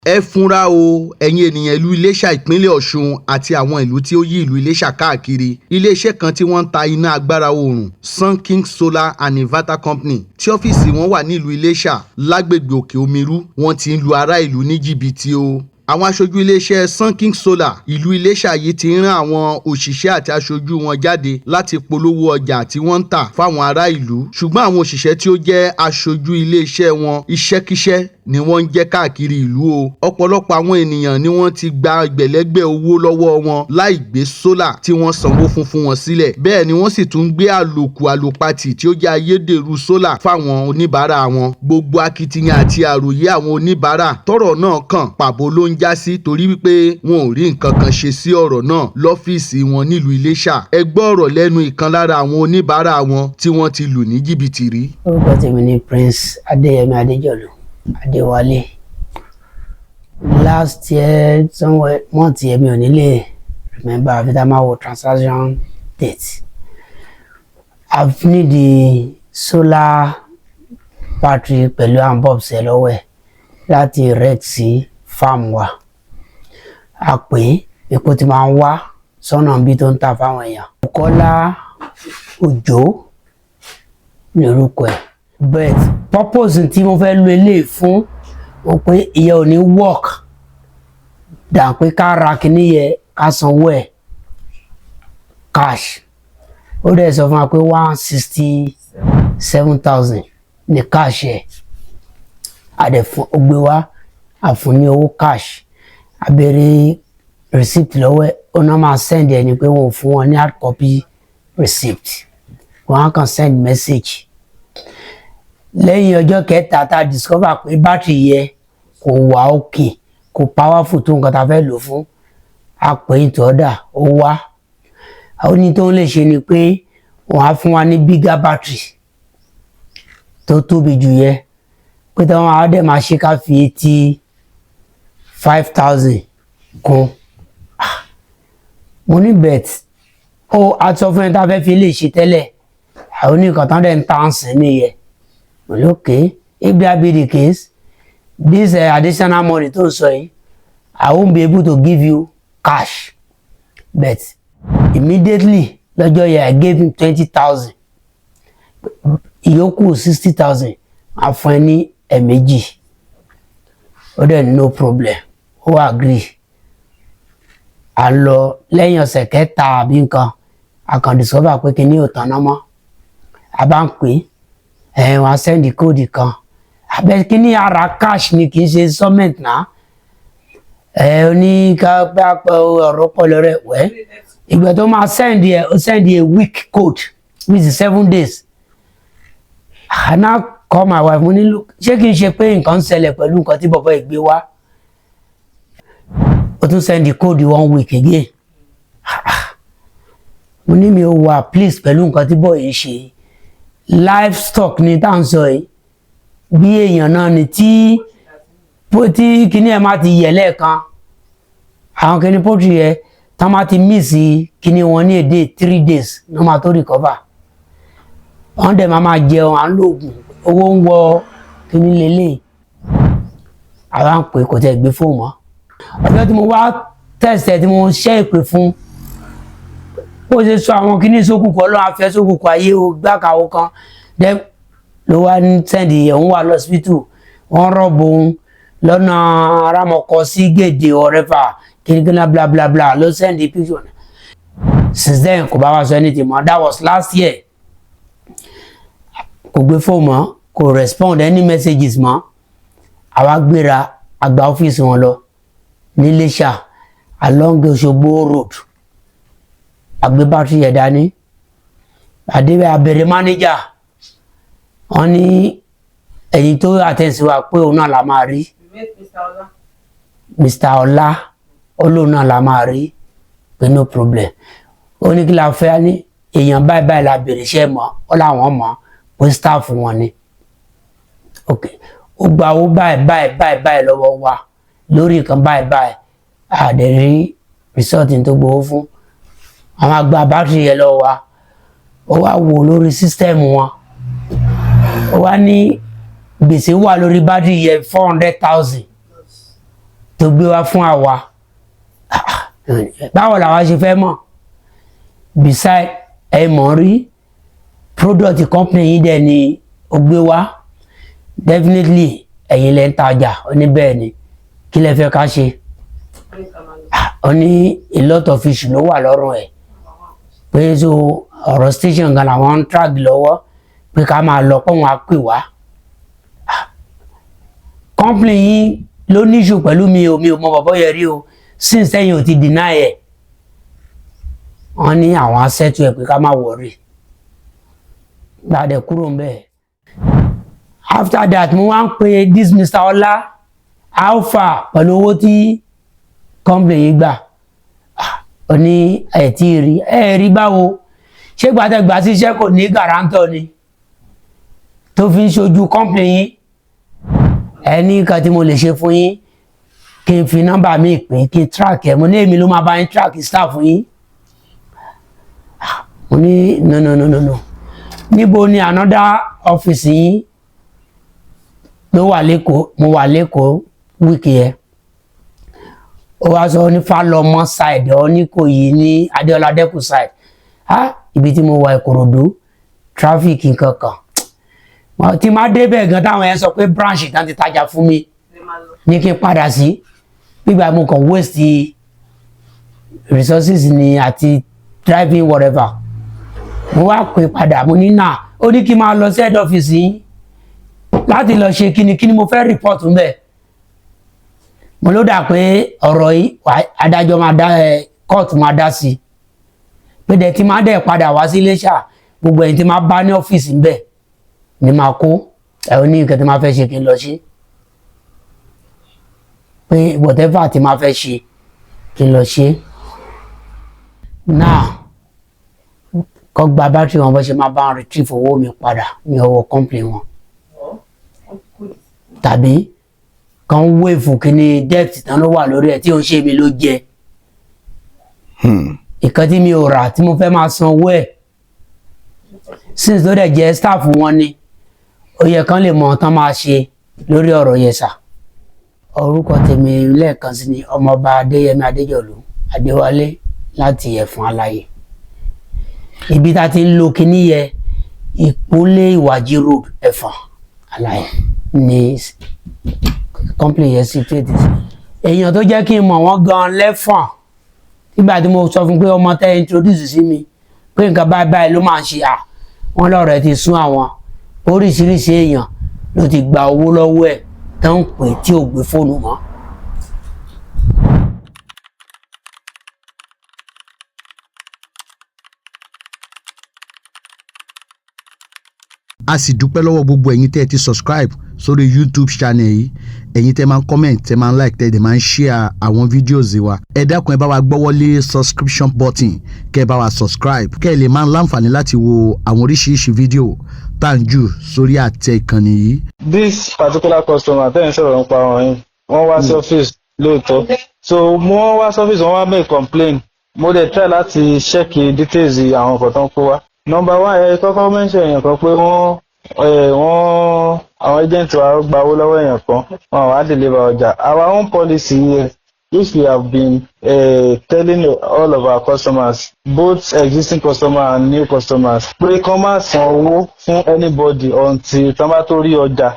Ẹ fúnra o, ẹ̀yin ènìyàn ìlú Ilesa ìpínlẹ̀ Ọ̀ṣun àti àwọn ìlú tí ó yí ìlú Ilesa káàkiri. Ilé-iṣẹ́ kan tí wọ́n ń ta iná agbára oòrùn, Sun King Solar and Inverter Company, tí ọ́fíìsì wọn wà nílùú Ilesa lágbègbè Òkè Omiru, wọ́n ti ń lu ará ìlú ní jìbìtì o. Àwọn aṣojú iléeṣẹ́ Sun King Solar ìlú Ilesa yìí ti rán àwọn òṣìṣẹ́ àti aṣojú wọn jáde láti polówó ọjà tí wọ́n ń tà fáwọn ará ìlú. Ṣùgbọ́n àwọn òṣìṣẹ́ tí ó jẹ́ aṣojú iléeṣẹ́ wọn iṣẹ́kíṣẹ́ ni wọ́n ń jẹ́ káàkiri ìlú o. Ọ̀pọ̀lọpọ̀ àwọn ènìyàn ni wọ́n ti gba ẹgbẹ̀lẹ́gbẹ̀ owó lọ́wọ́ wọn láì gbé sólà tí wọ́n sanwó fún wọn sílẹ̀. Bẹ́ẹ̀ ni wọ́n sì tún gbé àlòpatì tí ó jẹ́ ayédèrú sólà fáwọn oníbàárà wọn. Gbogbo akitiyan àti àròyé àwọn oníbàárà tọ́rọ̀ náà kàn pàbó ló ń já sí torí wípé wọn ò rí nǹkan kan ṣe sí ọ̀rọ̀ náà lọ́fíìsì wọn nílùú Ilesa. Ẹ gbọ́ ọ̀rọ̀ lẹ́nu ìkan lára àwọn oníbàárà wọn tí wọ́n ti lù ní jìbìtì rí. Orúkọ tèmi ni Prince Adéyẹmí Adéjọlù Adéwálé. Last year somewhere month yẹn mi ò nílé remember after that my transaction date. I've need the solar battery pẹ̀lú ambobs ẹ lọ́wọ́ ẹ̀ láti rent sí farm wa. A pè epo tí máa ń wá sọ́nà bí tó ń tà fáwọn èèyàn. Kọ́lá Òjó ní orúkọ ẹ̀. But purpose tí mo fẹ́ lo eléyìí fún wọn pé ìyẹn ò ní work dà pé ká ra kíní yẹ ká sanwó ẹ̀ cash. Ó dẹ̀ sọ fún wa pé 167,000 ní cash ẹ̀. Àdẹ̀fún ó gbé wá àfún ní owó cash. A béèrè receipt lọ́wọ́ ẹ̀ ó náà máa send ẹ̀ ni pé wọ́n fún wọn ní hard copy receipt. Wọ́n á kàn send message. Lẹ́yìn ọjọ́ kẹta tá a discover pé battery yẹ kò wà òkè kò powerful tó nǹkan tá a fẹ́ lò fún, a pè into order ó wá. Àwọn ní tó ń lè ṣe ni pé wọ́n á fún wa ní bigger battery tó tóbi jù yẹ pé tí wọ́n á dẹ̀ máa ṣe ká fi 85,000 kún. Mo ní bet ó a sọ fún ẹ tá a fẹ́ fi lè ṣe tẹ́lẹ̀ àwọn oníkan tán dẹ̀ ń tàn sí nìyẹn. Okay, if that be the case, this additional money to say, I won't be able to give you cash. But immediately, lọ́jọ́ yẹn, I gave him 20,000. Ìyókù 60,000. I fún ní ẹ̀méjì. Ó dẹ̀ no problem. Ó agree. A lọ lẹ́yìn ọ̀sẹ̀ kẹta àbí nǹkan. A kàn discover pé kíní ò tán náà mọ́. A bá ń pè é. Wọ́n send the code kan. Abẹ́ kí ní ara cash ni kì í ṣe installment náà. Ní ká bá ọ̀rọ̀ pọ̀lọ́ rẹ̀ wẹ́. Ìgbà tó máa send a week code which is 7 days. I now call my wife mo ní look ṣé kì í ṣe pé nǹkan ń ṣẹlẹ̀ pẹ̀lú nǹkan tí bọ̀bọ̀ ìgbé wá. Ó tún send the code 1 week again. Mo ní mi ò wà please pẹ̀lú nǹkan tí bọ̀ yìí ṣe. Livestock ni tá ń sọ yìí bí èèyàn náà ni tí kíní ẹ máa ti yẹ lẹ́ẹ̀kan àwọn kíní poultry ẹ tán máa ti miss kíní wọn ní èdè 3 days ní wọ́n máa tó recover. Wọ́n dẹ̀ máa jẹun à ń lo oògùn owó ń wọ kíní lélẹ̀. Àwọn ń pè kò tẹ̀ gbé fóònù mọ́. Ọjọ́ tí mo wá test ẹ̀ tí mo ṣẹ́ ìpè fún ó ṣe sọ àwọn kíní sókùnkùn ọlọ́run afẹ́ sókùnkùn ayé o gbákàwó kan dem ló wá ní sẹ́ndì ẹ̀hún wà lọ́sibítù wọ́n rọ̀bù òun lọ́nà arámọ̀kọ sí gèdè ọ̀rẹ́fà kìnnìkìnnà bla bla bla ló sẹ́ndì picture. Since then kò bá wá sọ anything mọ́. That was last year. Kò gbé fóònù mọ́ kò respond any messages mọ́. Àwa gbéra àgbà ọ́fíìsì wọn lọ ní Ilesa along Òṣogbo road. Àgbé battery yẹn dání àdébẹ̀ abẹ̀rẹ̀ manager wọ́n ní ẹ̀yìn tó àtẹ̀sí wa pé òun náà la máa rí Mr. Ọlá olóòun náà la máa rí pé no problem. Ó ní kí la fẹ́ ní èèyàn báyìí la bèrè iṣẹ́ mọ́ ọ láwọn mọ̀ pé staff wọn ni. Ok ó gba owó báyìí lọ́wọ́ wa lórí nǹkan báyìí àdẹ̀rí resort tó gbowó fún. Àwọn àgbà battery yẹn lọ wa ó wá wò lórí system wọn ó wá ní gbèsè wà lórí battery yẹn 400,000 tó gbé wá fún àwa báwo làwa ṣe fẹ́ mọ̀ beside ẹ mọ̀ rí product company yìí dẹ̀ ni ó gbé wá definitely ẹ̀yin lẹ́ ń tajà ó ní bẹ́ẹ̀ ni kí lẹ fẹ́ ká ṣe ó ní a lot of fish ló wà lọ́rùn ẹ̀ pé so ọ̀rọ̀ station gan làwọn ń track lọ́wọ́ pé ká máa lọ pé wọ́n á pè wá company yìí ló ní issue pẹ̀lú mi ò mọ bàbá yẹn rí o since ẹ̀yin ò ti deny ẹ̀ wọ́n ní àwọn asẹ́tù ẹ̀ pé ká má worry gbàdẹ̀ kúrò ń bẹ́ẹ̀. After that mo wá ń pe this Mr. Ọlá alpha pẹ̀lú owó tí company yìí gbà ó ní ẹ̀ tí rí báwo ṣé gbàtẹ́gbà sí iṣẹ́ kò ní guarantor ni tó fi ń ṣojú company yìí ẹni kan tí mo lè ṣe fún yín kí n fi nọ́mbà mi pè kí n track ẹ̀ mo ní èmi ló máa bá yín track staff yín mo ní no níbo ni another office yín ló wà lẹ́kọ̀ọ́ mo wà lẹ́kọ̀ọ́ wíìkì yẹn ó wá sọ ní Fálọmọ side ọ ní Ìkòyí ní Adéọlá Dẹ́kù side ibi tí mo wà Ìkòròdú traffic nǹkan kan tí máa débẹ̀ gan táwọn yẹn sọ pé branch tán ti tajà fún mi ní kí n padà sí gbígbà mo kàn waste resources ni àti driving whatever mo wá pè padà mo ní náà ó ní kí n máa lọ sí head office yìí láti lọ ṣe kíni mo fẹ́ report ń bẹ̀ mo ló dà pé ọ̀rọ̀ yìí adájọ́ máa dá court máa dá sí pé dẹ̀ tí máa dẹ̀ padà wá sí Iléṣà gbogbo ẹ̀yin tí máa bá ní ọ́fíìsì ń bẹ̀ ni máa kó ẹ̀rọ ní nǹkan tí máa fẹ́ ṣe kí n lọ ṣe pé whatever tí máa fẹ́ ṣe kí n lọ ṣe náà kọ́ gba bátìrì wọn bó ṣe máa bá wọn retrieve owó mi padà ní ọwọ́ company wọn tàbí kan wéèfù kíní debt tán ló wà lórí ẹ̀ tí ó ń ṣe mi ló jẹ ìkan tí mi ò rà tí mo fẹ́ máa san owó ẹ̀ since tó dẹ̀ jẹ́ staff wọn ni ó yẹ kán lè mọ tán máa ṣe lórí ọ̀rọ̀ yẹn sà. Orúkọ tèmi lẹ́ẹ̀kan sí ni ọmọọba Adéyẹmí Adéjọ̀lú Adéwálé láti Ẹ̀fọ̀n Aláyè. Ibi tá ti ń lo kíní yẹ Ìpólé Ìwàjì road Ẹ̀fọ̀n Aláyè ní company yẹn sí tètè sí. Èèyàn tó jẹ́ kí n mọ̀ wọ́n gan lẹ́fọ̀n nígbà tí mo sọ fún pé ọmọ tẹ́ introduce sí mi pé nǹkan báyìí ló máa ń ṣe wọ́n lọ́rọ̀ ẹ̀ ti sún àwọn oríṣiríṣi èèyàn ló ti gba owó lọ́wọ́ ẹ̀ tó ń pè tí ò gbé fóònù mọ́. A sì dúpẹ́ lọ́wọ́ gbogbo ẹ̀yin tẹ́ ẹ ti subscribe sórí YouTube channel yìí, ẹ̀yin tẹ́ máa ń comment, tẹ́ máa ń like, tẹ́ ẹ máa ń share àwọn videos wa. Ẹ dákun ẹ bá wa gbọ́wọ́lé subscription button kẹ́ ẹ bá wa subscribe kẹ́ ẹ lè máa ń láǹfààní láti wo àwọn oríṣiríṣi fídíò tá à ń jù sórí àtẹ ìkànnì yìí. This particular customer tẹ́yìn sọ̀rọ̀ nípa wọn yìí wọ́n wá sí ọ́fíìsì lóòótọ́ so mo wá sí ọ́fíìsì wọ́n wá make complain mo dẹ̀ try láti check details àwọn nǹkan tó ń kó wá. Number one ẹ kọ́kọ́ mention èèyàn kan pé wọ́n àwọn agent wa gba owó lọ́wọ́ èèyàn kan wọn wá deliver ọjà. Our own policy here which we have been telling all of our customers, both existing customers and new customers, pé kán má san owó fún anybody until tán bá tó rí ọjà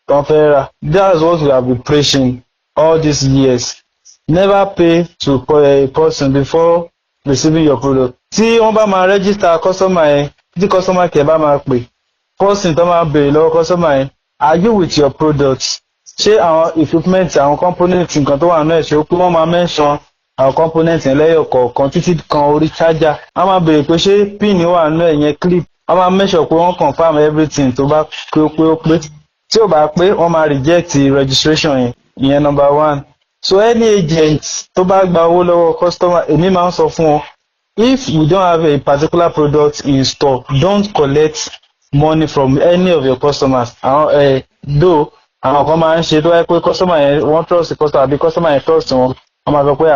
tán fẹ́ rà. That's what we have been preaching all these years. Never pay to a person before receiving your product. Tí wọ́n bá máa register customer yẹn, tí customer care bá máa pè, person tó máa béèrè lọ́wọ́ customer yẹn, are you with your product? Ṣé àwọn equipment àwọn component nǹkan tó wà náà ṣe ó pé wọ́n máa mention àwọn component yẹn lẹ́yọ̀ kọ̀ọ̀kan títí kan orí charger. Wọ́n máa béèrè pé ṣé pin wà náà yẹn clip. Wọ́n máa make sure pé wọ́n confirm everything tó bá pé ó pé. Tí ò bá pé wọ́n máa reject registration yẹn. Ìyẹn number one. So any agent tó bá gba owó lọ́wọ́ customer èmi máa ń sọ fún wọn, if you don't have a particular product in store, don't collect money from any of your customers. Though àwọn kan máa ń ṣe tó wáyé pé customer yẹn wọ́n trust customer àbí customer yẹn trust wọn, wọ́n máa sọ pé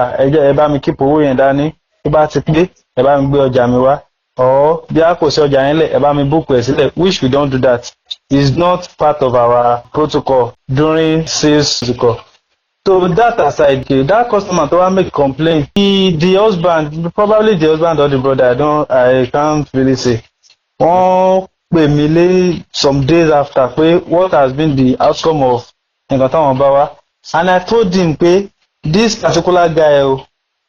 ẹ bá mi keep owó yẹn dání, tó bá ti pé ẹ bá mi gbé ọjà mi wá, or bí a kò sí ọjà yẹn lẹ̀ ẹ bá mi book ẹ̀ sílẹ̀, which we don't do that. It's not part of our protocol during sales protocol. So that aside, okay, that customer to make complaint. The husband, probably the husband or the brother, I can't really say. Wọ́n pè mí lé some days after pé what has been the outcome of nǹkan táwọn bá wá. And I told him pé this particular guy,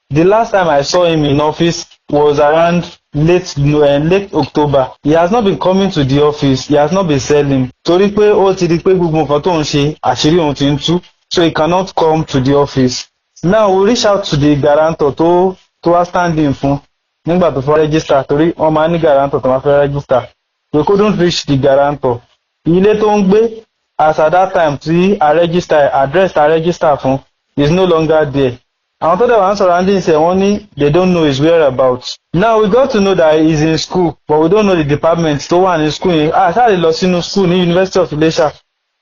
the last time I saw him in office was around late October. He has not been coming to the office. He has not been selling. Torí pé ó ti di pé gbogbo nǹkan tó ń ṣe àṣírí òun ti ń tú. So he cannot come to the office. Now we reach out to the guarantor to wá standing fún nígbà tó fẹ́ register torí wọ́n máa ní guarantor tó máa fẹ́ register. We couldn't reach the guarantor. Ilé tó ń gbé as at that time tí a register address a register fún is no longer there. Àwọn tó dẹ̀ wá ń surrounding ṣe wọ́n ní they don't know his whereabouts. Now we got to know that he is in school but we don't know the department tó wà ní school yẹn. Ṣáà lè lọ sínú school ní University of Ilesa.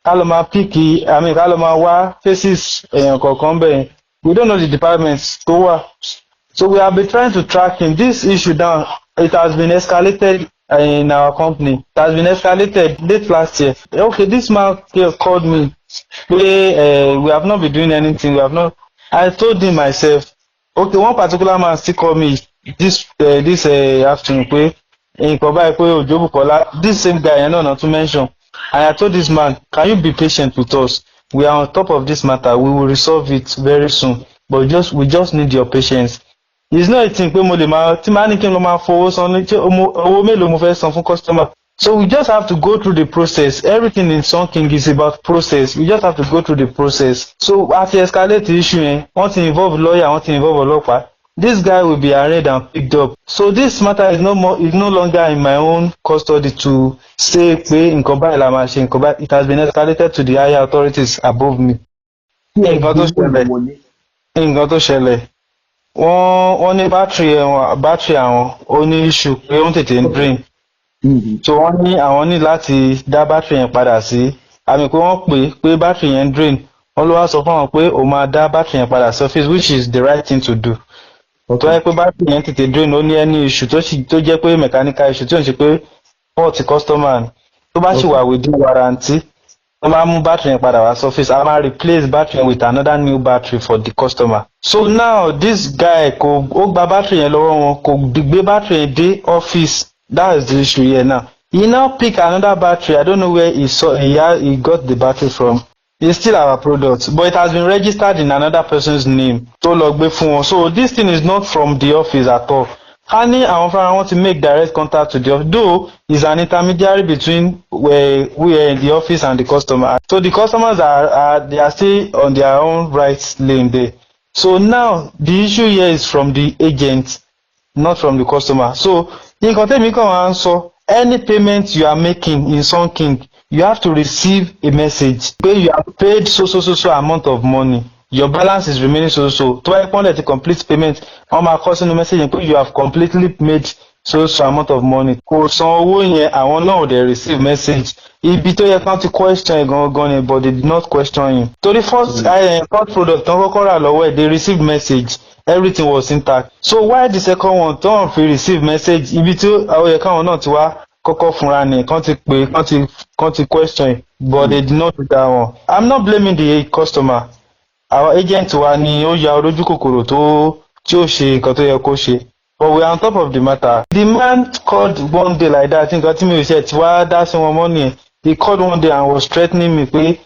Ká lọ máa ká lọ máa wá faces èèyàn kọ̀ọ̀kan bẹ́ẹ̀. We don't know the department tó wà. So we have been trying to track him. This issue down, it has been escalated in our company. It has been escalated late last year. Okay, this man called me. We have not been doing anything. We have not. I told him myself. Okay, one particular man still called me this afternoon. This same guy, not to mention. And I told this man, can you be patient with us? We are on top of this matter. We will resolve it very soon. But we just need your patience. It's not a thing pé mo lè máa tí máa ní kí n lọ máa fowó san ní owó mélòó mo fẹ́ san fún customer. So we just have to go through the process. Everything in Sun King is about process. We just have to go through the process. So after escalate the issue wọ́n ti involve lawyer, wọ́n ti involve ọlọ́pàá. This guy will be arraigned and picked up. So this matter is no longer in my own custody to say pé nǹkan báyìí la máa ṣe nǹkan báyìí. It has been escalated to the higher authorities above me. Nǹkan tó ṣẹlẹ̀. Wọ́n ní battery àwọn ó ní issue pé ó ń tètè ń drain. So wọ́n ní àwọn ní láti dá battery yẹn padà sí àmì pé wọ́n pé battery yẹn ń drain. Wọ́n ló wá sọ fún wọn pé ó máa dá battery yẹn padà sí office, which is the right thing to do. Tó yẹ pé battery yẹn tètè drain ó ní any issue tó jẹ́ pé mechanical issue tí ò ń ṣe pé fault customer ni. Tó bá ṣì wà within warranty, wọ́n máa mú battery yẹn padà wá surface. A máa replace battery with another new battery for the customer. So now this guy ó gba battery yẹn lọ́wọ́ wọn, kò gbé battery yẹn dé office. That is the issue here now. He now pick another battery. I don't know where he got the battery from. It's still our product, but it has been registered in another person's name. Tó lọ gbé fún wọn. So this thing is not from the office at all. Honey, àwọn fúnra want to make direct contact to the office, though is an intermediary between where we are in the office and the customer. So the customers they are still on their own rights lane there. So now the issue here is from the agent, not from the customer. So nǹkan tẹ́mi kàn wá ń sọ, any payment you are making in Sun King, you have to receive a message pé you have paid so amount of money. Your balance is remaining so. To wáyé pọ́n lẹ́tí complete payment, wọ́n máa kọ sínú message yẹn pé you have completely made so amount of money. Kò san owó yẹn, àwọn náà dey receive message. Ibi tó yẹ kán ti question gangan ni, but they did not question him. Torí first product tán kọ́kọ́ rà lọ́wọ́ ẹ̀, they received message. Everything was intact. So why the second one tán fi receive message? Ibi tí àwọn yẹ káwọn náà ti wá kọ́kọ́ fúnra ni kán ti pè kán ti question, but they did not do that one. I'm not blaming the customer. Our agent wa ni ó ya olójú kòkòrò tí ó ṣe nǹkan tó yẹ kó ṣe. But we are on top of the matter. The man called one day like that. Nǹkan tí mi ò ṣe tí wá dá sí wọn mọ́ nìyẹn. He called one day and was threatening me pé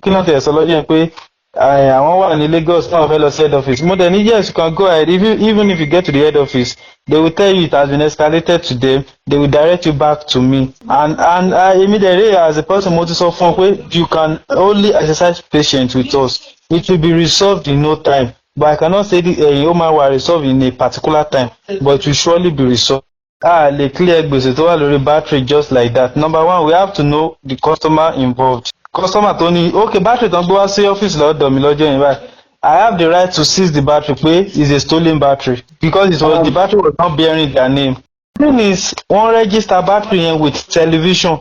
kí ló ń tẹ̀ sọ lọ́jọ́ yẹn pé àwọn wà ní Lagos náà fẹ́ lọ sí head office. Mo dẹ̀ ní yes, you can go ahead. Even if you get to the head office, they will tell you it has been escalated to them. They will direct you back to me. And immediately as a person mo ti sọ fún ọ pé you can only exercise patience with us. It will be resolved in no time. But I cannot say ó máa wà resolved in a particular time. But it will surely be resolved. Lè clear gbèsè tó wà lórí battery just like that. Number one, we have to know the customer involved. Customer tó ní okay battery tán gbé wá sí ọ́fíìsì lọ́dọ̀ mi lọ́jọ́ yẹn báyìí. I have the right to seize the battery pé it's a stolen battery because the battery was not bearing their name. The thing is wọ́n register battery yẹn with television.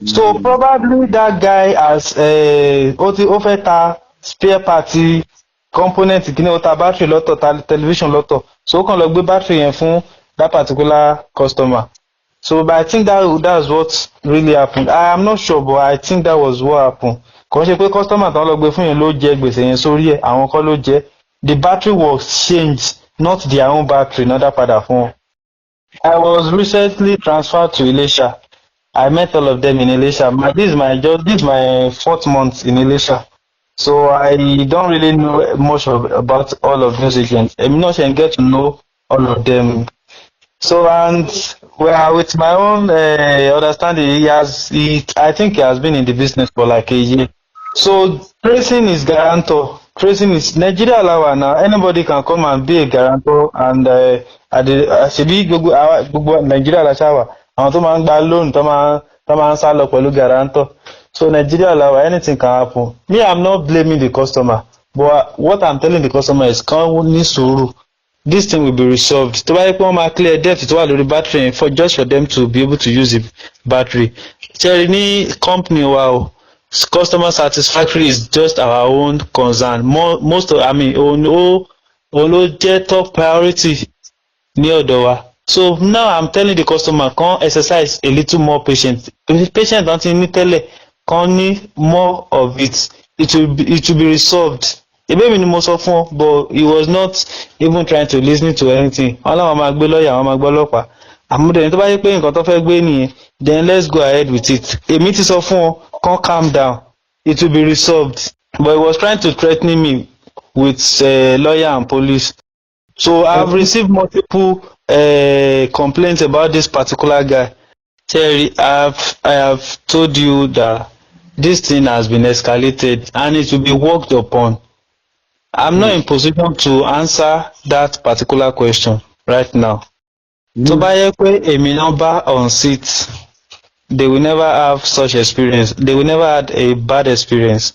So probably that guy has ó fẹ́ ta spare party component kí ni ó ta battery lọ́tọ̀ ta television lọ́tọ̀. So ó kàn lọ gbé battery yẹn fún that particular customer. So but I think that's what really happened. I am not sure, but I think that was what happened. kò ṣe pé customer tán lọ gbé fún yẹn ló jẹ gbèsè yẹn sórí ẹ̀, àwọn kọ́ ló jẹ. The battery was changed, not their own battery, náà dá padà fún wọn. I was recently transferred to Ilesa. I met all of them in Ilesa. This is my 4th month in Ilesa. So I don't really know much about all of those agents. I'm not sure I get to know all of them. So and well, with my own understanding, I think he has been in the business for like a year. So tracing is guarantor. Tracing is Nigeria lawa now. Anybody can come and be a guarantor, and ṣebí gbogbo Nigeria la ṣáwà. Àwọn tó máa ń gba loan tó máa ń sá lọ pẹ̀lú guarantor. So Nigeria lawa, anything can happen. Me, I'm not blaming the customer, but what I'm telling the customer is, kàn ní sùúrù. This thing will be resolved. Tó bá yẹ pé wọ́n máa clear debt tó wà lórí battery for just for them to be able to use the battery. Ṣé ní company wa o, customer satisfaction is just our own concern. Òun ló jẹ́ top priority ní ọ̀dọ̀ wa. So now I'm telling the customer, come exercise a little more patience. Patient don't ní tẹ́lẹ̀, come ní more of it. It will be resolved. Maybe ni mo sọ fún ọ, but he was not even trying to listen to anything. Wọ́n láwọn máa gbé lọ́ọ̀yà, wọ́n máa gbọ́ ọlọ́pàá. Àmúdẹ̀ni tó bá yẹ pé nǹkan tó fẹ́ gbé nìyẹn, then let's go ahead with it. Èmi ti sọ fún ọ, come calm down. It will be resolved. But he was trying to threaten me with lawyer and police. So I've received multiple complaints about this particular guy. Terry, I have told you that this thing has been escalated and it will be worked upon. I'm not in position to answer that particular question right now. Tó bá yẹ pé èmi náà bá on seat, they will never have such experience. They will never had a bad experience.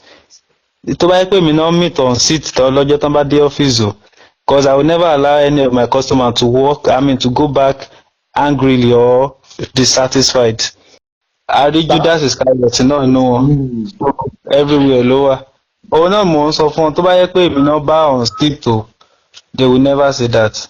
Tó bá yẹ pé èmi náà meet on seat lọ́jọ́ tán bá dé ọ́fíìsì o, because I will never allow any of my customers to go back angrily or dissatisfied. Àríjú Judas Iscariot náà inú wọn everywhere ló wà. Òun náà mò ń sọ fún ọ, tó bá yẹ pé èmi náà bá on seat o, they will never say that.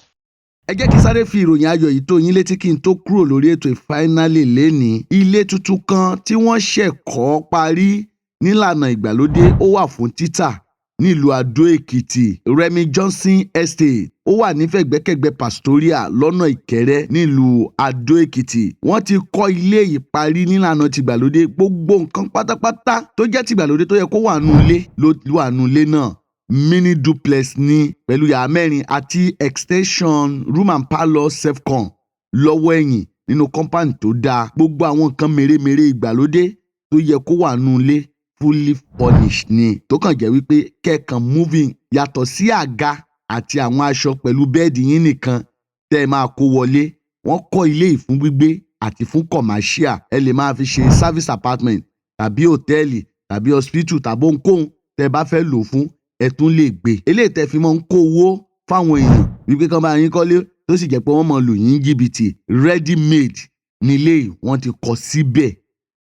Ẹ jẹ́ kí sáré fi ìròyìn ayọ̀ yìí tó yín létí kí n tó kúrò lórí ètò ìfáínálì lénìí. Ilé tuntun kan tí wọ́n ṣẹ̀ kọ́ parí nílànà ìgbàlódé ó wà fún títà nílùú Adó Èkìtì. Remi Johnson Estate ó wà nífẹ̀gbẹ́kẹ̀gbẹ́ Pastoria lọ́nà Ìkẹrẹ́ nílùú Adó Èkìtì. Wọ́n ti kọ́ ilé yìí parí nílànà tìgbàlódé. Gbogbo nǹkan pátápátá tó jẹ́ tìgbàlódé tó yẹ kó wà nù ilé ló wà nù ilé náà. Mini duplex ní pẹ̀lú yàrá mẹ́rin àti extension room and parlour self-con lọ́wọ́ ẹ̀yìn nínú compound tó dáa. Gbogbo àwọn nǹkan mèremère ìgbàlódé tó yẹ kó wà nù ilé fully furnished ni. Tó kàn jẹ́ wípé kẹ́ẹ̀kan moving yàtọ̀ sí àga àti àwọn aṣọ pẹ̀lú bẹ́ẹ̀dì yín nìkan tẹ́ ẹ máa kó wọlé. Wọ́n kọ́ ilé yìí fún gbígbé àti fún commercial. Ẹ lè máa fi ṣe service apartment tàbí hòtẹ́ẹ̀lì tàbí hospital tàbí ohunkóhun tẹ́ ẹ bá fẹ́ lò fún ẹ tún lè gbé. Eléyìí tẹ́ fi máa ń kó owó fáwọn èèyàn wípé kán bá yín kọ́lé tó sì jẹ́ pé wọ́n máa lù yín jìbìtì. Ready made nílé yìí wọ́n ti kọ́ síbẹ̀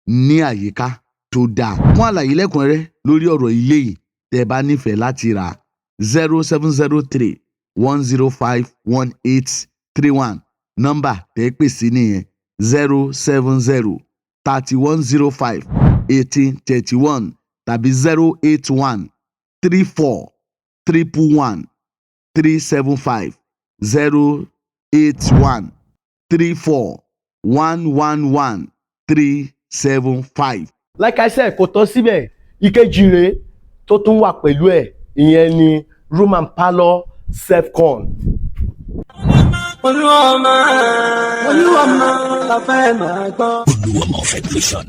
ní àyíká tó dáa. Fún àlàyé lẹ́kùnrẹ́rẹ́ lórí ọ̀rọ̀ ilé yìí tẹ́ bá nífẹ̀ẹ́ láti rà 0703 105 1831 nọ́mbà tẹ́ pè sí nìyẹn 070 3105 1831 tàbí 081 34 111 375 081 34 111 375. Like I said, kò tán síbẹ̀, ìkejì rèé tó tún wà pẹ̀lú ẹ̀, ìyẹn ni room and parlour self-con. Olúwọmọ la fẹ́ máa gbọ́. Olúwọmọ Federation.